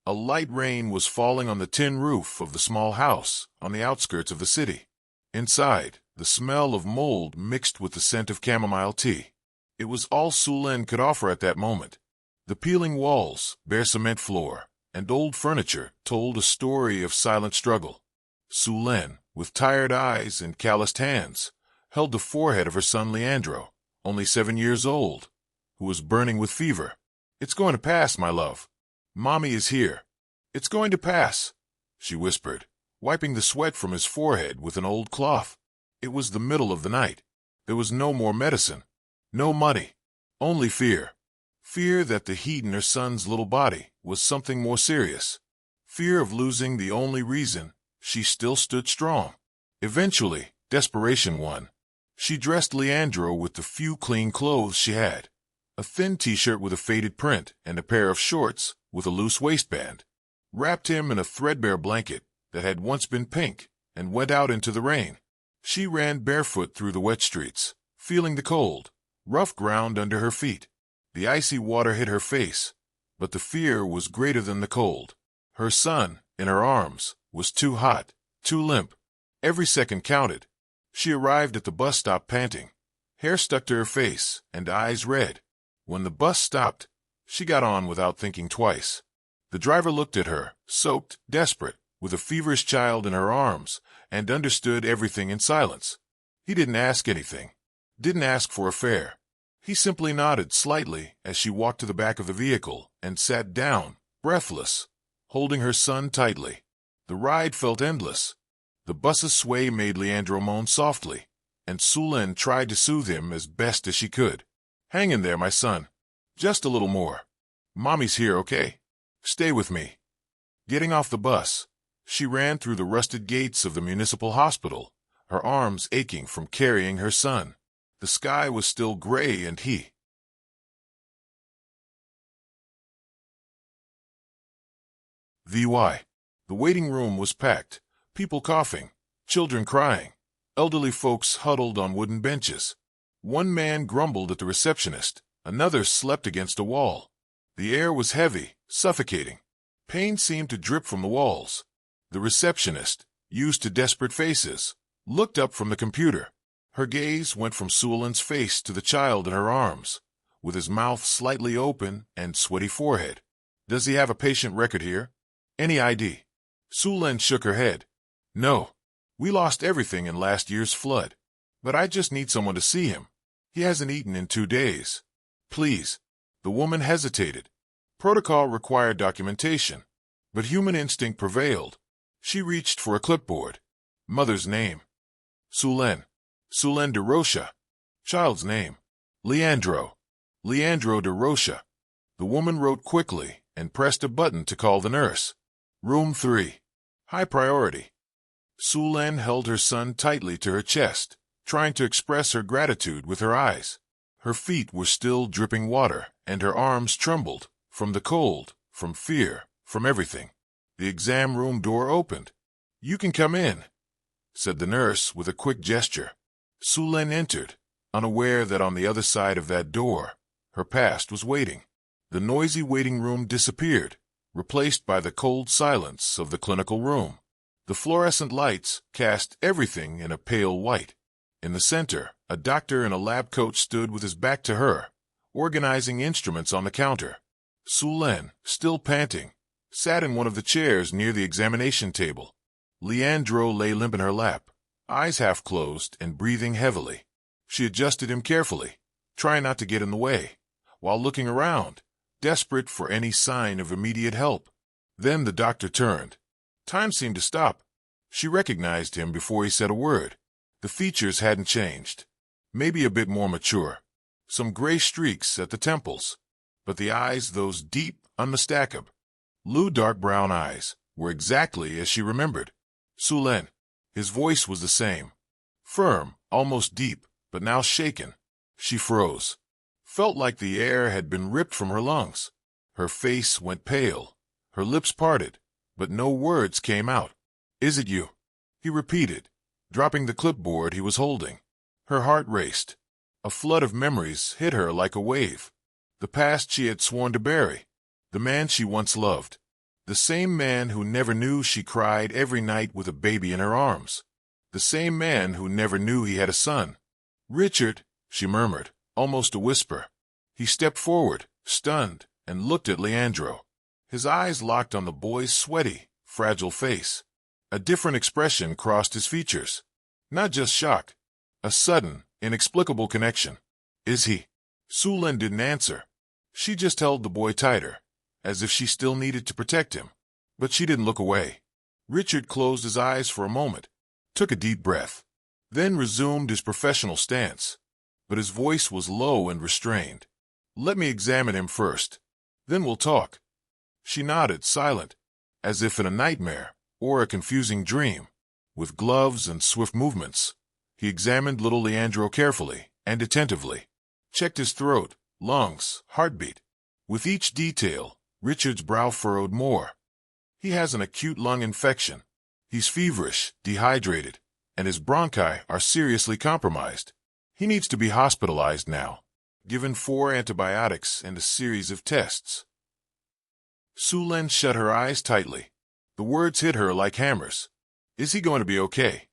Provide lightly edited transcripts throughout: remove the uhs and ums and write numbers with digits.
A light rain was falling on the tin roof of the small house on the outskirts of the city. Inside, the smell of mold mixed with the scent of chamomile tea. It was all Sulen could offer at that moment. The peeling walls, bare cement floor, and old furniture told a story of silent struggle. Sulen, with tired eyes and calloused hands, held the forehead of her son Leandro, only 7 years old, who was burning with fever. "It's going to pass, my love. Mommy is here. It's going to pass," she whispered, wiping the sweat from his forehead with an old cloth. It was the middle of the night. There was no more medicine, no money, only fear. Fear that the heat in her son's little body was something more serious. Fear of losing the only reason she still stood strong. Eventually, desperation won. She dressed Leandro with the few clean clothes she had. A thin t-shirt with a faded print and a pair of shorts with a loose waistband. Wrapped him in a threadbare blanket that had once been pink and went out into the rain. She ran barefoot through the wet streets, feeling the cold, rough ground under her feet. The icy water hit her face, but the fear was greater than the cold. Her son, in her arms, was too hot, too limp. Every second counted. She arrived at the bus stop panting, hair stuck to her face and eyes red. When the bus stopped, she got on without thinking twice. The driver looked at her, soaked, desperate, with a feverish child in her arms, and understood everything in silence. He didn't ask anything, didn't ask for a fare. He simply nodded slightly as she walked to the back of the vehicle and sat down, breathless, holding her son tightly. The ride felt endless. The bus's sway made Leandro moan softly, and Sulen tried to soothe him as best as she could. "Hang in there, my son. Just a little more. Mommy's here, okay? Stay with me." Getting off the bus, she ran through the rusted gates of the municipal hospital, her arms aching from carrying her son. The sky was still gray and The waiting room was packed, people coughing, children crying, elderly folks huddled on wooden benches. One man grumbled at the receptionist, another slept against a wall. The air was heavy, suffocating. Pain seemed to drip from the walls. The receptionist, used to desperate faces, looked up from the computer. Her gaze went from Sulen's face to the child in her arms, with his mouth slightly open and sweaty forehead. "Does he have a patient record here? Any ID?" Sulen shook her head. "No. We lost everything in last year's flood. But I just need someone to see him. He hasn't eaten in 2 days. Please." The woman hesitated. Protocol required documentation, but human instinct prevailed. She reached for a clipboard. Mother's name: Sulen. Sulen de Rocha. Child's name: Leandro. Leandro de Rocha. The woman wrote quickly and pressed a button to call the nurse. "Room 3. High priority." Sulen held her son tightly to her chest, trying to express her gratitude with her eyes. Her feet were still dripping water, and her arms trembled, from the cold, from fear, from everything. The exam room door opened. "You can come in," said the nurse with a quick gesture. Sulen entered, unaware that on the other side of that door, her past was waiting. The noisy waiting room disappeared, replaced by the cold silence of the clinical room. The fluorescent lights cast everything in a pale white. In the center, a doctor in a lab coat stood with his back to her, organizing instruments on the counter. Sulen, still panting, sat in one of the chairs near the examination table. Leandro lay limp in her lap, eyes half closed and breathing heavily. She adjusted him carefully, trying not to get in the way, while looking around, desperate for any sign of immediate help. Then the doctor turned. Time seemed to stop. She recognized him before he said a word. The features hadn't changed. Maybe a bit more mature. Some gray streaks at the temples. But the eyes, those deep, unmistakable, dark brown eyes, were exactly as she remembered. Sulen. His voice was the same. Firm, almost deep, but now shaken. She froze. Felt like the air had been ripped from her lungs. Her face went pale. Her lips parted, but no words came out. "Is it you?" he repeated, dropping the clipboard he was holding. Her heart raced. A flood of memories hit her like a wave. The past she had sworn to bury. The man she once loved. The same man who never knew she cried every night with a baby in her arms. The same man who never knew he had a son. "Richard," she murmured, almost a whisper. He stepped forward, stunned, and looked at Leandro. His eyes locked on the boy's sweaty, fragile face. A different expression crossed his features. Not just shock. A sudden, inexplicable connection. "Is he?" Sulen didn't answer. She just held the boy tighter, as if she still needed to protect him. But she didn't look away. Richard closed his eyes for a moment, took a deep breath, then resumed his professional stance. But his voice was low and restrained. "Let me examine him first. Then we'll talk." She nodded, silent, as if in a nightmare or a confusing dream. With gloves and swift movements, he examined little Leandro carefully and attentively. Checked his throat, lungs, heartbeat. With each detail, Richard's brow furrowed more. He has an acute lung infection. He's feverish, dehydrated, and his bronchi are seriously compromised. He needs to be hospitalized now, given 4 antibiotics and a series of tests. Sulen shut her eyes tightly. The words hit her like hammers. "Is he going to be okay?"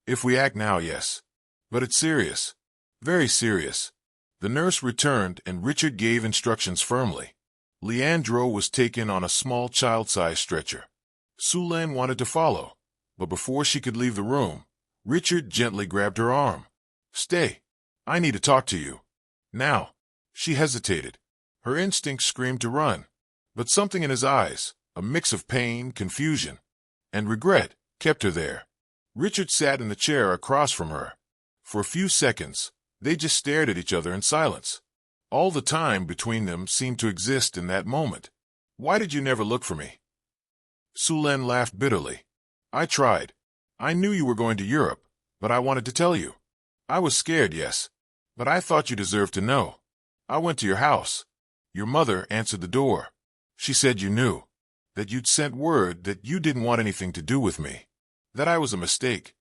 "If we act now, yes. But it's serious. Very serious." The nurse returned and Richard gave instructions firmly. Leandro was taken on a small child-sized stretcher. Sulen wanted to follow, but before she could leave the room, Richard gently grabbed her arm. "Stay. I need to talk to you. Now." She hesitated. Her instinct screamed to run, but something in his eyes, a mix of pain, confusion, and regret, kept her there. Richard sat in the chair across from her. For a few seconds, they just stared at each other in silence. All the time between them seemed to exist in that moment. "Why did you never look for me?" Sulen laughed bitterly. "I tried. I knew you were going to Europe, but I wanted to tell you. I was scared, yes, but I thought you deserved to know. I went to your house. Your mother answered the door. She said you knew, that you'd sent word that you didn't want anything to do with me, that I was a mistake."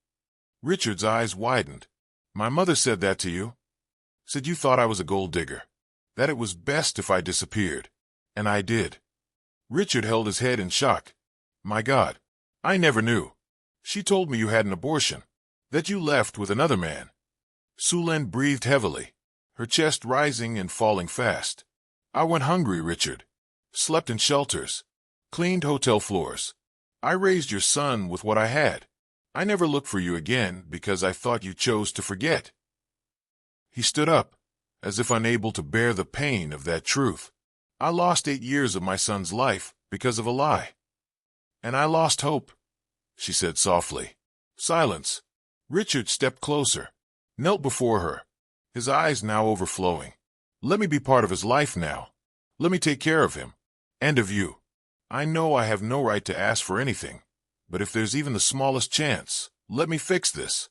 Richard's eyes widened. "My mother said that to you? Said you thought I was a gold digger, that it was best if I disappeared. And I did." Richard held his head in shock. "My God, I never knew. She told me you had an abortion, that you left with another man." Sulen breathed heavily, her chest rising and falling fast. "I went hungry, Richard. Slept in shelters. Cleaned hotel floors. I raised your son with what I had. I never looked for you again because I thought you chose to forget." He stood up, as if unable to bear the pain of that truth. "I lost 8 years of my son's life because of a lie. And I lost hope," she said softly. Silence. Richard stepped closer, knelt before her, his eyes now overflowing. "Let me be part of his life now. Let me take care of him. And of you. I know I have no right to ask for anything, but if there's even the smallest chance, let me fix this."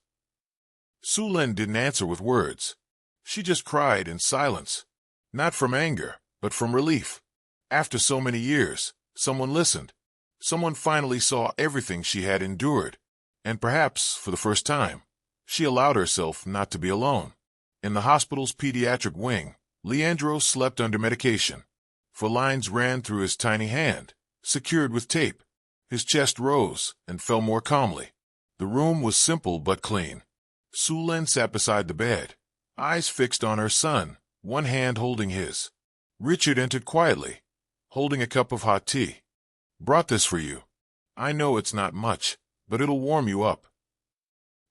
Sulen didn't answer with words. She just cried in silence. Not from anger, but from relief. After so many years, someone listened. Someone finally saw everything she had endured. And perhaps, for the first time, she allowed herself not to be alone. In the hospital's pediatric wing, Leandro slept under medication. For lines ran through his tiny hand, secured with tape. His chest rose and fell more calmly. The room was simple but clean. Sulen sat beside the bed, eyes fixed on her son, one hand holding his. Richard entered quietly, holding a cup of hot tea. "Brought this for you. I know it's not much, but it'll warm you up."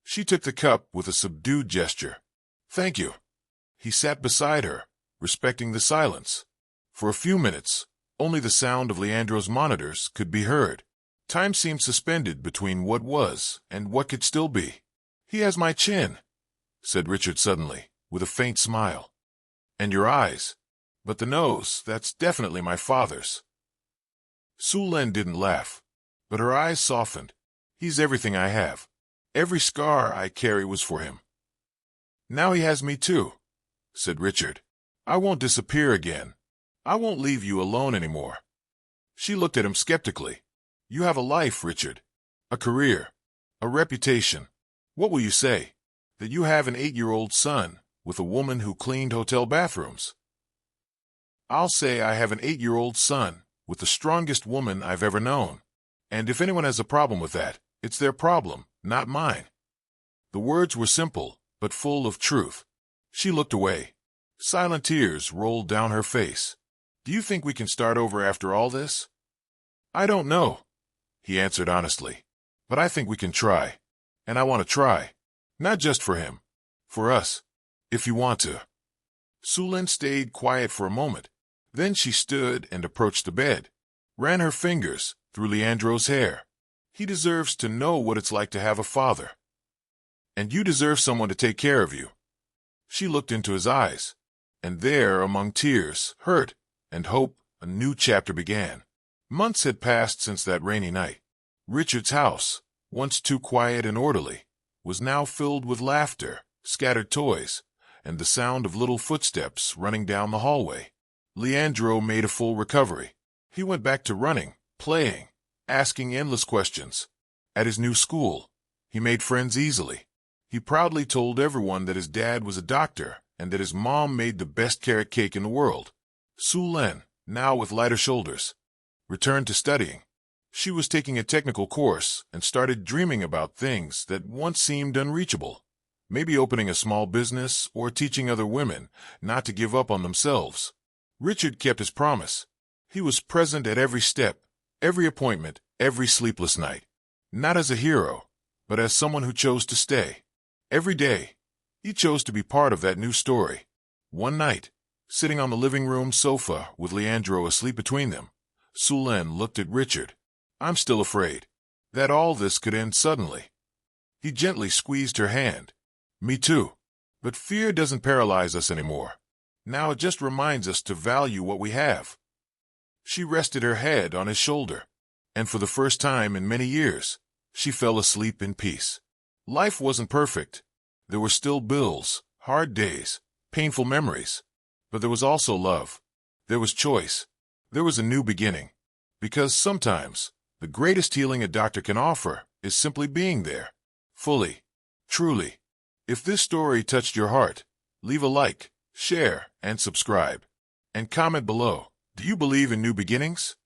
She took the cup with a subdued gesture. "Thank you." He sat beside her, respecting the silence. For a few minutes, only the sound of Leandro's monitors could be heard. Time seemed suspended between what was and what could still be. "He has my chin," said Richard suddenly, with a faint smile. "And your eyes. But the nose, that's definitely my father's." Sulen didn't laugh, but her eyes softened. "He's everything I have. Every scar I carry was for him." "Now he has me too," said Richard. "I won't disappear again. I won't leave you alone anymore." She looked at him skeptically. "You have a life, Richard. A career. A reputation. What will you say? That you have an 8-year-old son with a woman who cleaned hotel bathrooms?" "I'll say I have an 8-year-old son with the strongest woman I've ever known. And if anyone has a problem with that, it's their problem, not mine." The words were simple, but full of truth. She looked away. Silent tears rolled down her face. "Do you think we can start over after all this?" "I don't know," he answered honestly. "But I think we can try. And I want to try. Not just for him. For us. If you want to." Sulen stayed quiet for a moment. Then she stood and approached the bed, ran her fingers through Leandro's hair. "He deserves to know what it's like to have a father. And you deserve someone to take care of you." She looked into his eyes, and there, among tears, hurt, and hope, a new chapter began. Months had passed since that rainy night. Richard's house, once too quiet and orderly, was now filled with laughter, scattered toys, and the sound of little footsteps running down the hallway. Leandro made a full recovery. He went back to running, playing, asking endless questions. At his new school, he made friends easily. He proudly told everyone that his dad was a doctor and that his mom made the best carrot cake in the world. Sulen, now with lighter shoulders, returned to studying. She was taking a technical course and started dreaming about things that once seemed unreachable. Maybe opening a small business or teaching other women not to give up on themselves. Richard kept his promise. He was present at every step, every appointment, every sleepless night. Not as a hero, but as someone who chose to stay. Every day, he chose to be part of that new story. One night, sitting on the living room sofa with Leandro asleep between them, Sulen looked at Richard. "I'm still afraid that all this could end suddenly." He gently squeezed her hand. "Me too. But fear doesn't paralyze us anymore. Now it just reminds us to value what we have." She rested her head on his shoulder, and for the first time in many years, she fell asleep in peace. Life wasn't perfect. There were still bills, hard days, painful memories. But there was also love. There was choice. There was a new beginning. Because sometimes, the greatest healing a doctor can offer is simply being there. Fully. Truly. If this story touched your heart, leave a like, share, and subscribe. And comment below. Do you believe in new beginnings?